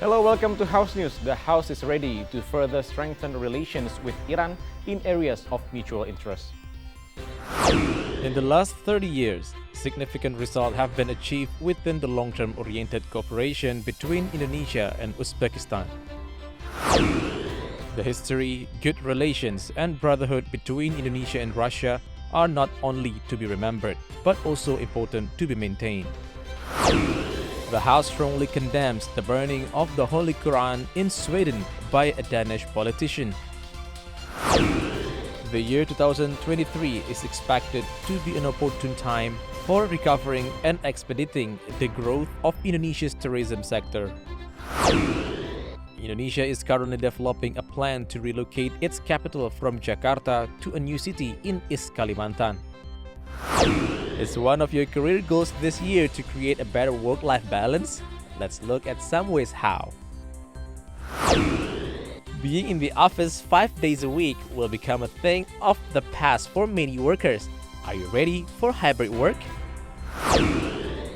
Hello, welcome to House News. The House is ready to further strengthen relations with Iran in areas of mutual interest. In the last 30 years, significant results have been achieved within the long-term oriented cooperation between Indonesia and Uzbekistan. The history, good relations, and brotherhood between Indonesia and Russia are not only to be remembered, but also important to be maintained. The House strongly condemns the burning of the Holy Quran in Sweden by a Danish politician. The year 2023 is expected to be an opportune time for recovering and expediting the growth of Indonesia's tourism sector. Indonesia is currently developing a plan to relocate its capital from Jakarta to a new city in East Kalimantan. Is one of your career goals this year to create a better work-life balance? Let's look at some ways how. Being in the office 5 days a week will become a thing of the past for many workers. Are you ready for hybrid work?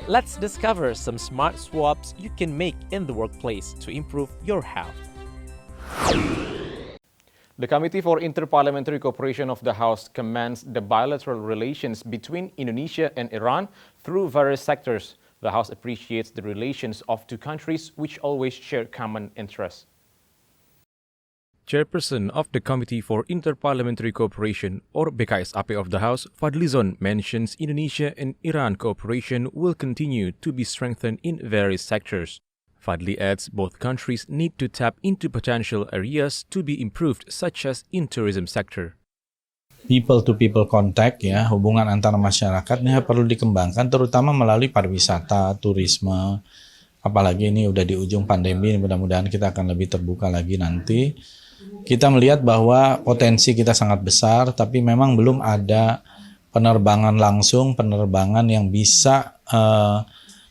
Let's discover some smart swaps you can make in the workplace to improve your health. The Committee for Inter-Parliamentary Cooperation of the House commenced the bilateral relations between Indonesia and Iran through various sectors. The House appreciates the relations of two countries which always share common interests. Chairperson of the Committee for Inter-Parliamentary Cooperation, or BKSAP of the House, Fadlizon, mentions Indonesia and Iran cooperation will continue to be strengthened in various sectors. Fadli adds both countries need to tap into potential areas to be improved, such as in tourism sector. People-to-people contact, ya, hubungan antar masyarakat ini perlu dikembangkan, terutama melalui pariwisata, turisme. Apalagi ini udah di ujung pandemi, mudah-mudahan kita akan lebih terbuka lagi nanti. Kita melihat bahwa potensi kita sangat besar, tapi memang belum ada penerbangan langsung, penerbangan yang bisa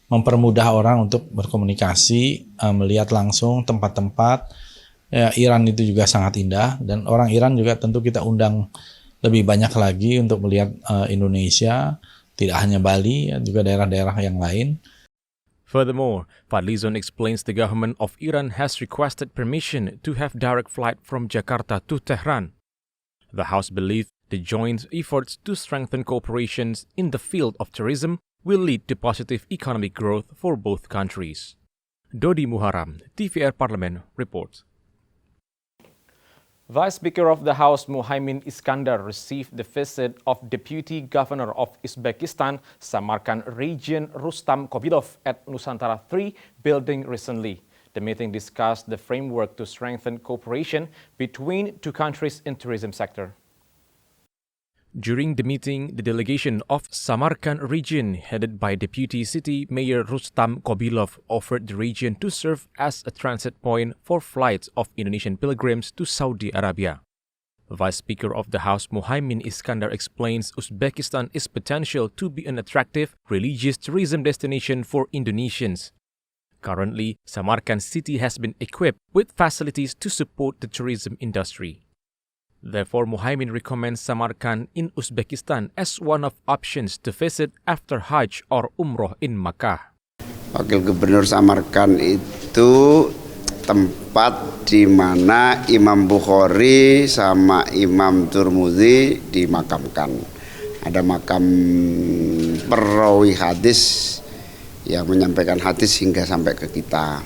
mempermudah orang untuk berkomunikasi, melihat langsung tempat-tempat. Ya, Iran itu juga sangat indah, dan orang Iran juga tentu kita undang lebih banyak lagi untuk melihat Indonesia, tidak hanya Bali, juga daerah-daerah yang lain. Furthermore, Fadlizon explains the government of Iran has requested permission to have direct flight from Jakarta to Tehran. The House believes the joint efforts to strengthen cooperation in the field of tourism will lead to positive economic growth for both countries. Dodi Muharam, TVR Parlemen, reports. Vice Speaker of the House Muhaimin Iskandar received the visit of Deputy Governor of Uzbekistan, Samarkand Region Rustam Kobilov at Nusantara 3 building recently. The meeting discussed the framework to strengthen cooperation between two countries in tourism sector. During the meeting, the delegation of Samarkand region, headed by Deputy City Mayor Rustam Kobilov, offered the region to serve as a transit point for flights of Indonesian pilgrims to Saudi Arabia. Vice Speaker of the House Muhaimin Iskandar explains Uzbekistan is potential to be an attractive religious tourism destination for Indonesians. Currently, Samarkand city has been equipped with facilities to support the tourism industry. Therefore, Muhaimin recommends Samarkand in Uzbekistan as one of options to visit after Hajj or Umroh in Makkah. Wakil Gubernur Samarkand itu tempat di mana Imam Bukhari sama Imam Turmudi dimakamkan. Ada makam perawi hadis yang menyampaikan hadis hingga sampai ke kita.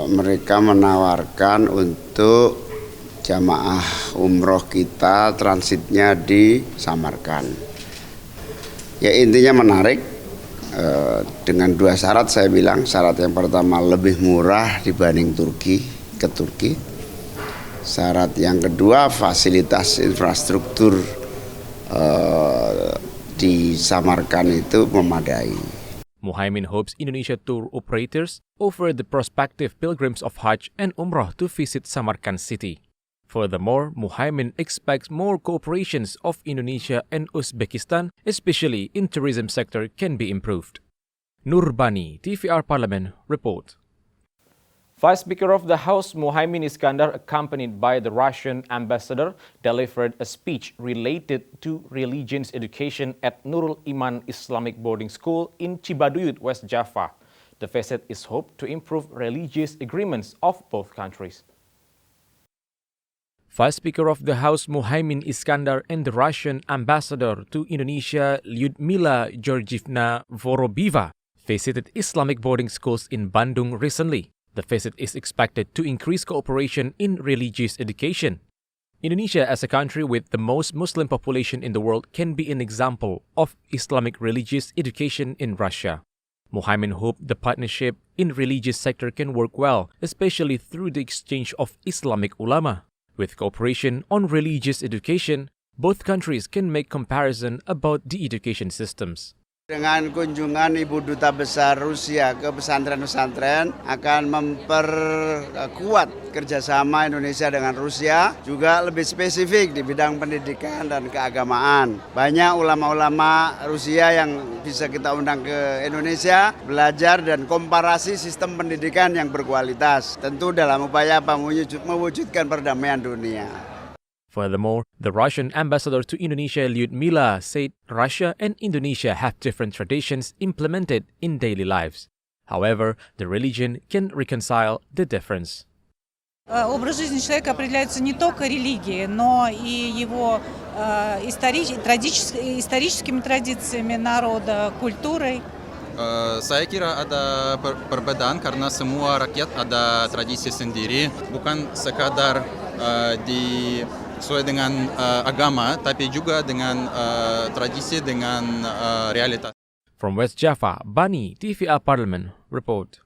Mereka menawarkan untuk jamaah umroh kita transitnya di Samarkand. Ya, intinya menarik dengan dua syarat. Saya bilang syarat yang pertama lebih murah dibanding ke Turki. Syarat yang kedua fasilitas infrastruktur di Samarkand itu memadai. Muhaimin hopes Indonesia tour operators offer the prospective pilgrims of Hajj and Umrah to visit Samarkand city. Furthermore, Muhaimin expects more cooperations of Indonesia and Uzbekistan, especially in tourism sector, can be improved. Nurbani, TVR Parlemen, report. Vice Speaker of the House Muhaimin Iskandar, accompanied by the Russian ambassador, delivered a speech related to religions education at Nurul Iman Islamic Boarding School in Cibaduyut, West Java. The visit is hoped to improve religious agreements of both countries. Vice Speaker of the House Muhaimin Iskandar and the Russian ambassador to Indonesia Lyudmila Georgievna Vorobieva visited Islamic boarding schools in Bandung recently. The visit is expected to increase cooperation in religious education. Indonesia, as a country with the most Muslim population in the world, can be an example of Islamic religious education in Russia. Muhaimin hoped the partnership in religious sector can work well, especially through the exchange of Islamic ulama. With cooperation on religious education, both countries can make comparison about the education systems. Dengan kunjungan Ibu Duta Besar Rusia ke pesantren-pesantren akan memperkuat kerjasama Indonesia dengan Rusia, juga lebih spesifik di bidang pendidikan dan keagamaan. Banyak ulama-ulama Rusia yang bisa kita undang ke Indonesia, belajar dan komparasi sistem pendidikan yang berkualitas. Tentu dalam upaya mewujudkan perdamaian dunia. Furthermore, the Russian ambassador to Indonesia, Lyudmila, said Russia and Indonesia have different traditions implemented in daily lives. However, the religion can reconcile the difference. Образ жизни человека определяется не только религией, но и его историческими традициями народа, культурой. Saya kira ada perbedaan karena semua rakyat ada tradisi sendiri, bukan sekadar sesuai dengan agama, tapi juga dengan tradisi dengan realitas. From West Java, Bani, TVR Parlemen, report.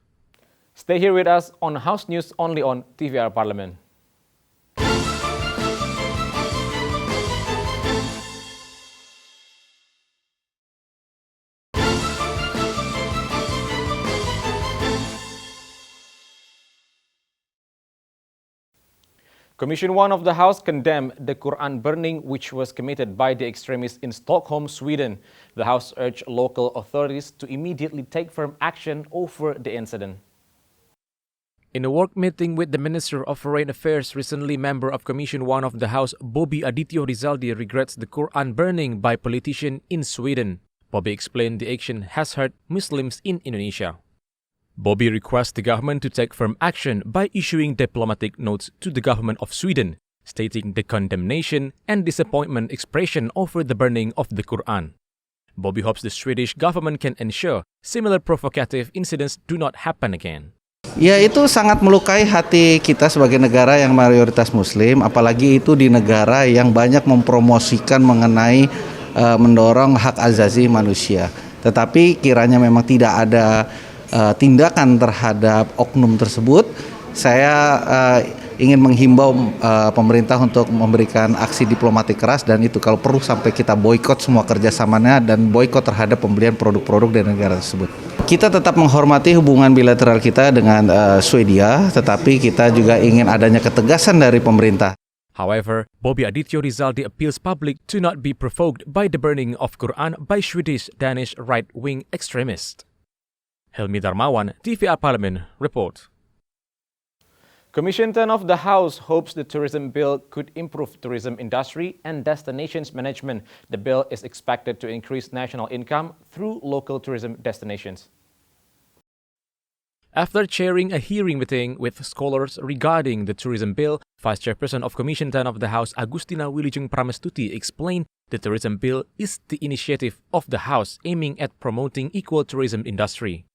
Stay here with us on House News only on TVR Parlemen. Commission 1 of the House condemned the Quran burning which was committed by the extremists in Stockholm, Sweden. The House urged local authorities to immediately take firm action over the incident. In a work meeting with the Minister of Foreign Affairs, recently member of Commission 1 of the House, Bobby Adityo Rizaldi, regrets the Quran burning by politicians in Sweden. Bobby explained the action has hurt Muslims in Indonesia. Bobby requests the government to take firm action by issuing diplomatic notes to the government of Sweden, stating the condemnation and disappointment expression over the burning of the Quran. Bobby hopes the Swedish government can ensure similar provocative incidents do not happen again. Ya, itu sangat melukai hati kita sebagai negara yang mayoritas Muslim, apalagi itu di negara yang banyak mempromosikan mengenai mendorong hak asasi manusia. Tetapi kiranya memang tidak ada tindakan terhadap oknum tersebut, saya ingin menghimbau pemerintah untuk memberikan aksi diplomatik keras, dan itu kalau perlu sampai kita boikot semua kerjasamanya dan boikot terhadap pembelian produk-produk dari negara tersebut. Kita tetap menghormati hubungan bilateral kita dengan Swedia, tetapi kita juga ingin adanya ketegasan dari pemerintah. However, Bobby Adityo Rizaldi appeals public to not be provoked by the burning of Quran by Swedish Danish right-wing extremists. Helmi Darmawan, TVR Parlemen, report. Commission 10 of the House hopes the tourism bill could improve tourism industry and destinations management. The bill is expected to increase national income through local tourism destinations. After chairing a hearing meeting with scholars regarding the tourism bill, Vice Chairperson of Commission 10 of the House, Agustina Wilujeng Pramestuti, explained the tourism bill is the initiative of the House aiming at promoting equal tourism industry.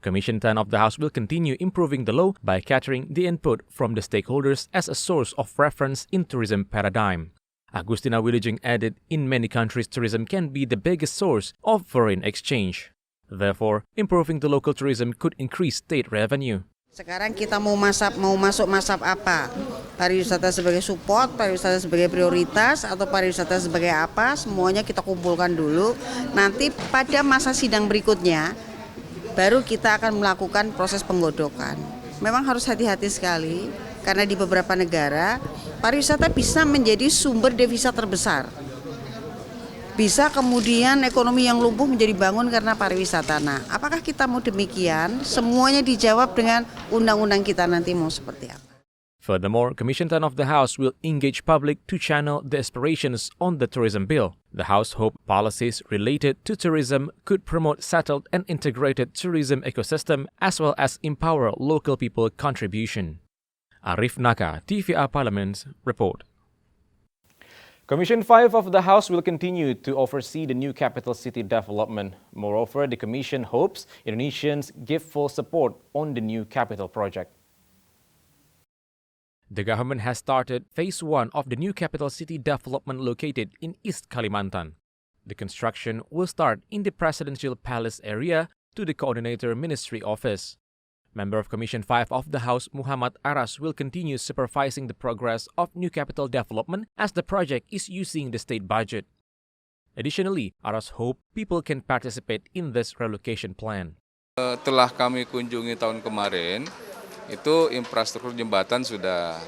Commission 10 of the House will continue improving the law by capturing the input from the stakeholders as a source of reference in tourism paradigm. Agustina Wilujeng added, in many countries, tourism can be the biggest source of foreign exchange. Therefore, improving the local tourism could increase state revenue. Sekarang kita mau masuk masab apa? Pariwisata sebagai support, pariwisata sebagai prioritas, atau pariwisata sebagai apa? Semuanya kita kumpulkan dulu. Nanti pada masa sidang berikutnya, baru kita akan melakukan proses penggodokan. Memang harus hati-hati sekali, karena di beberapa negara, pariwisata bisa menjadi sumber devisa terbesar. Bisa kemudian ekonomi yang lumpuh menjadi bangun karena pariwisata. Nah, apakah kita mau demikian? Semuanya dijawab dengan undang-undang kita nanti mau seperti apa? Furthermore, Commission 10 of the House will engage public to channel the aspirations on the tourism bill. The House hopes policies related to tourism could promote settled and integrated tourism ecosystem as well as empower local people contribution. Arif Naka, TVR Parlemen, report. Commission 5 of the House will continue to oversee the new capital city development. Moreover, the Commission hopes Indonesians give full support on the new capital project. The government has started Phase 1 of the new capital city development located in East Kalimantan. The construction will start in the Presidential Palace area to the Coordinator Ministry Office. Member of Commission 5 of the House, Muhammad Aras, will continue supervising the progress of new capital development as the project is using the state budget. Additionally, Aras hopes people can participate in this relocation plan. Telah kami kunjungi tahun kemarin, itu infrastruktur jembatan sudah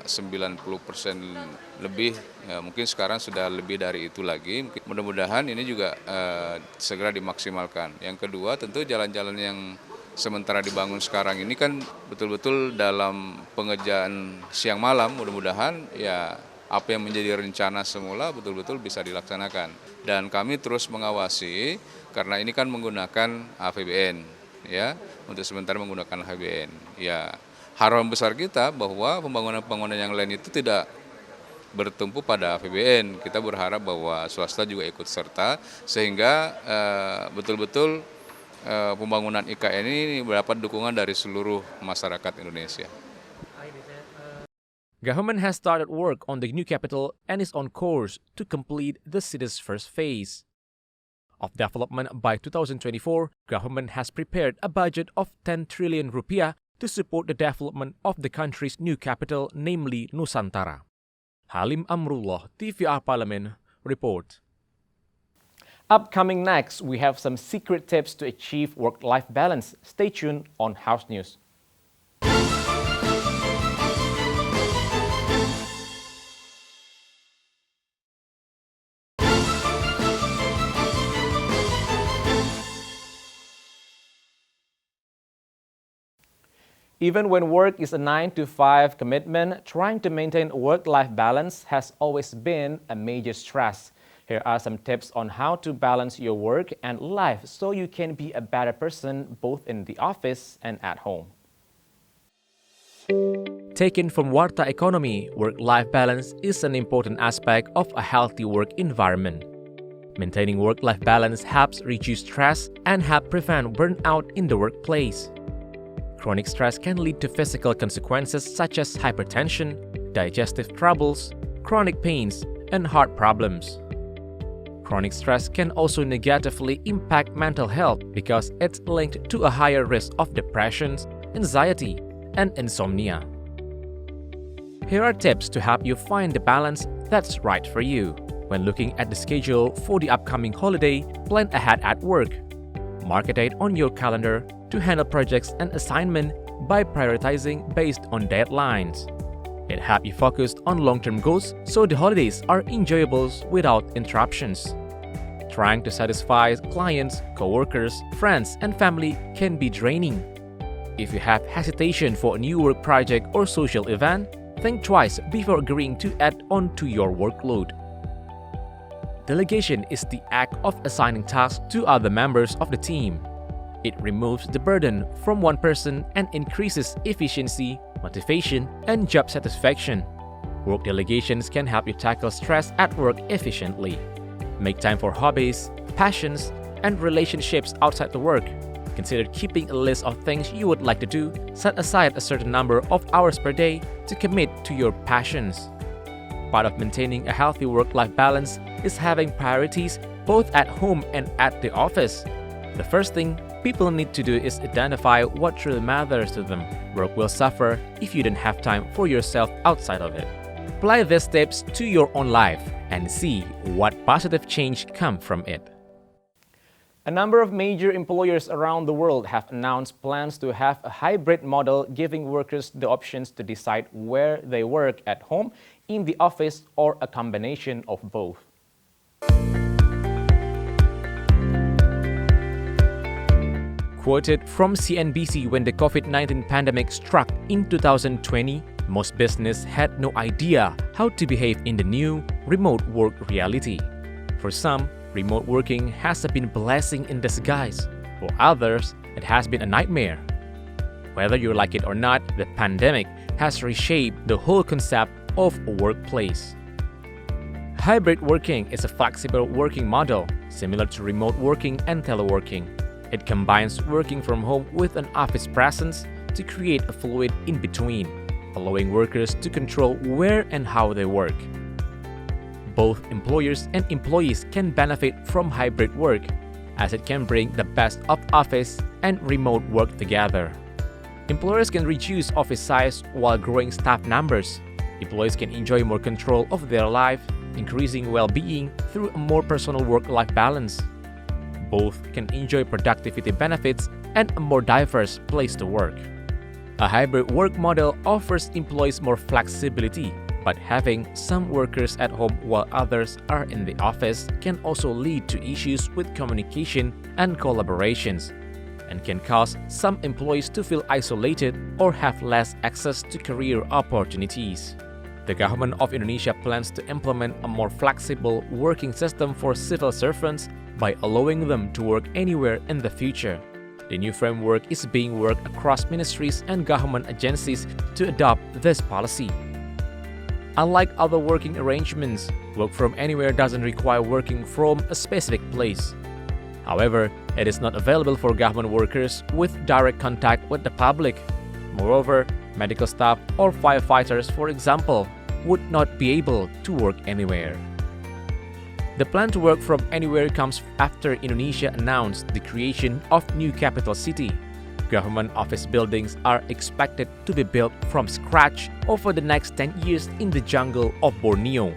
90% lebih, mungkin sekarang sudah lebih dari itu lagi. Mudah-mudahan ini juga segera dimaksimalkan. Yang kedua tentu jalan-jalan yang sementara dibangun sekarang ini kan betul-betul dalam pengerjaan siang malam, mudah-mudahan ya apa yang menjadi rencana semula betul-betul bisa dilaksanakan. Dan kami terus mengawasi karena ini kan menggunakan APBN, ya, untuk sementara menggunakan APBN. Ya, harapan besar kita bahwa pembangunan-pembangunan yang lain itu tidak bertumpu pada APBN. Kita berharap bahwa swasta juga ikut serta sehingga betul-betul pembangunan IKN ini mendapat dukungan dari seluruh masyarakat Indonesia. Government has started work on the new capital and is on course to complete the city's first phase of development by 2024. Government has prepared a budget of 10 trillion rupiah to support the development of the country's new capital, namely Nusantara. Halim Amrullah, TVR Parlemen, report. Upcoming next, we have some secret tips to achieve work-life balance. Stay tuned on House News. Even when work is a 9-to-5 commitment, trying to maintain work-life balance has always been a major stress. Here are some tips on how to balance your work and life so you can be a better person both in the office and at home. Taken from Warta Economy, work-life balance is an important aspect of a healthy work environment. Maintaining work-life balance helps reduce stress and help prevent burnout in the workplace. Chronic stress can lead to physical consequences such as hypertension, digestive troubles, chronic pains, and heart problems. Chronic stress can also negatively impact mental health because it's linked to a higher risk of depression, anxiety, and insomnia. Here are tips to help you find the balance that's right for you. When looking at the schedule for the upcoming holiday, plan ahead at work. Mark a date on your calendar to handle projects and assignments by prioritizing based on deadlines. It helps you focus on long-term goals so the holidays are enjoyable without interruptions. Trying to satisfy clients, co-workers, friends, and family can be draining. If you have hesitation for a new work project or social event, think twice before agreeing to add on to your workload. Delegation is the act of assigning tasks to other members of the team. It removes the burden from one person and increases efficiency, motivation, and job satisfaction. Work delegations can help you tackle stress at work efficiently. Make time for hobbies, passions, and relationships outside the work. Consider keeping a list of things you would like to do. Set aside a certain number of hours per day to commit to your passions. Part of maintaining a healthy work-life balance is having priorities both at home and at the office. The first thing people need to do is identify what truly matters to them. Work will suffer if you don't have time for yourself outside of it. Apply these tips to your own life and see what positive change comes from it. A number of major employers around the world have announced plans to have a hybrid model, giving workers the options to decide where they work at home, in the office, or a combination of both. Quoted from CNBC, when the COVID-19 pandemic struck in 2020, most business had no idea how to behave in the new remote work reality. For some, remote working has been a blessing in disguise. For others, it has been a nightmare. Whether you like it or not, the pandemic has reshaped the whole concept of a workplace. Hybrid working is a flexible working model similar to remote working and teleworking. It combines working from home with an office presence to create a fluid in-between, allowing workers to control where and how they work. Both employers and employees can benefit from hybrid work, as it can bring the best of office and remote work together. Employers can reduce office size while growing staff numbers. Employees can enjoy more control of their life, increasing well-being through a more personal work-life balance. Both can enjoy productivity benefits and a more diverse place to work. A hybrid work model offers employees more flexibility, but having some workers at home while others are in the office can also lead to issues with communication and collaborations, and can cause some employees to feel isolated or have less access to career opportunities. The government of Indonesia plans to implement a more flexible working system for civil servants by allowing them to work anywhere in the future. The new framework is being worked across ministries and government agencies to adopt this policy. Unlike other working arrangements, work from anywhere doesn't require working from a specific place. However, it is not available for government workers with direct contact with the public. Moreover, medical staff or firefighters, for example, would not be able to work anywhere. The plan to work from anywhere comes after Indonesia announced the creation of new capital city. Government office buildings are expected to be built from scratch over the next 10 years in the jungle of Borneo.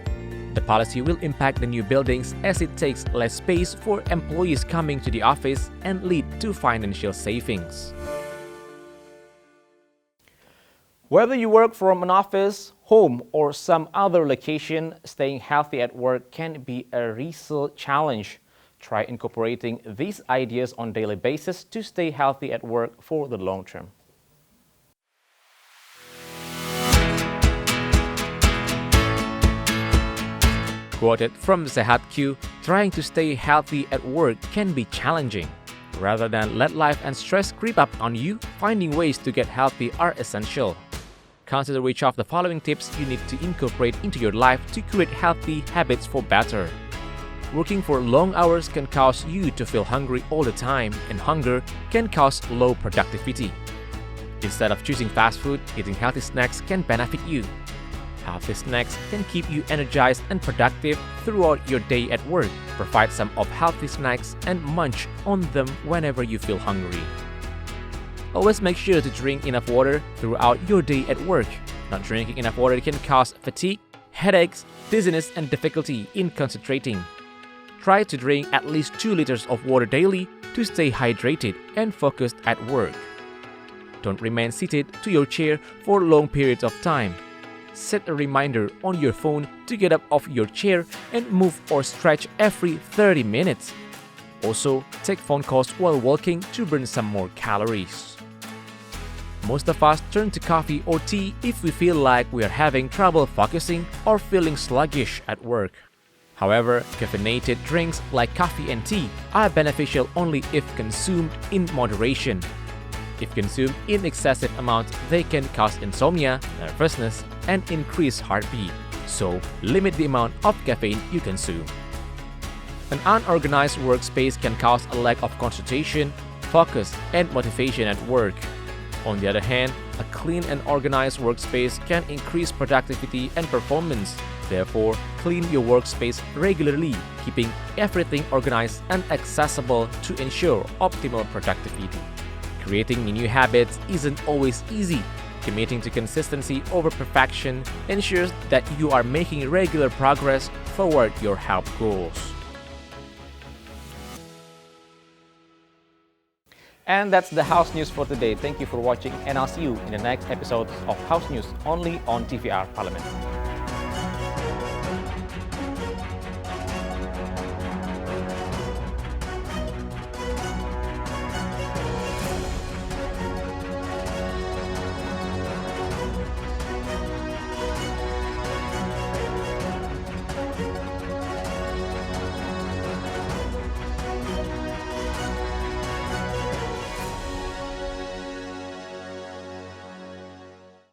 The policy will impact the new buildings as it takes less space for employees coming to the office and lead to financial savings. Whether you work from an office, home, or some other location, staying healthy at work can be a real challenge. Try incorporating these ideas on a daily basis to stay healthy at work for the long term. Quoted from Sehat Q, trying to stay healthy at work can be challenging. Rather than let life and stress creep up on you, finding ways to get healthy are essential. Consider which of the following tips you need to incorporate into your life to create healthy habits for better. Working for long hours can cause you to feel hungry all the time, and hunger can cause low productivity. Instead of choosing fast food, eating healthy snacks can benefit you. Healthy snacks can keep you energized and productive throughout your day at work. Provide some of healthy snacks and munch on them whenever you feel hungry. Always make sure to drink enough water throughout your day at work. Not drinking enough water can cause fatigue, headaches, dizziness, and difficulty in concentrating. Try to drink at least 2 liters of water daily to stay hydrated and focused at work. Don't remain seated to your chair for long periods of time. Set a reminder on your phone to get up off your chair and move or stretch every 30 minutes. Also, take phone calls while walking to burn some more calories. Most of us turn to coffee or tea if we feel like we are having trouble focusing or feeling sluggish at work. However, caffeinated drinks like coffee and tea are beneficial only if consumed in moderation. If consumed in excessive amounts, they can cause insomnia, nervousness, and increase heartbeat. So, limit the amount of caffeine you consume. An unorganized workspace can cause a lack of concentration, focus, and motivation at work. On the other hand, a clean and organized workspace can increase productivity and performance. Therefore, clean your workspace regularly, keeping everything organized and accessible to ensure optimal productivity. Creating new habits isn't always easy. Committing to consistency over perfection ensures that you are making regular progress toward your health goals. And that's the House News for today. Thank you for watching, and I'll see you in the next episode of House News only on TVR Parlemen.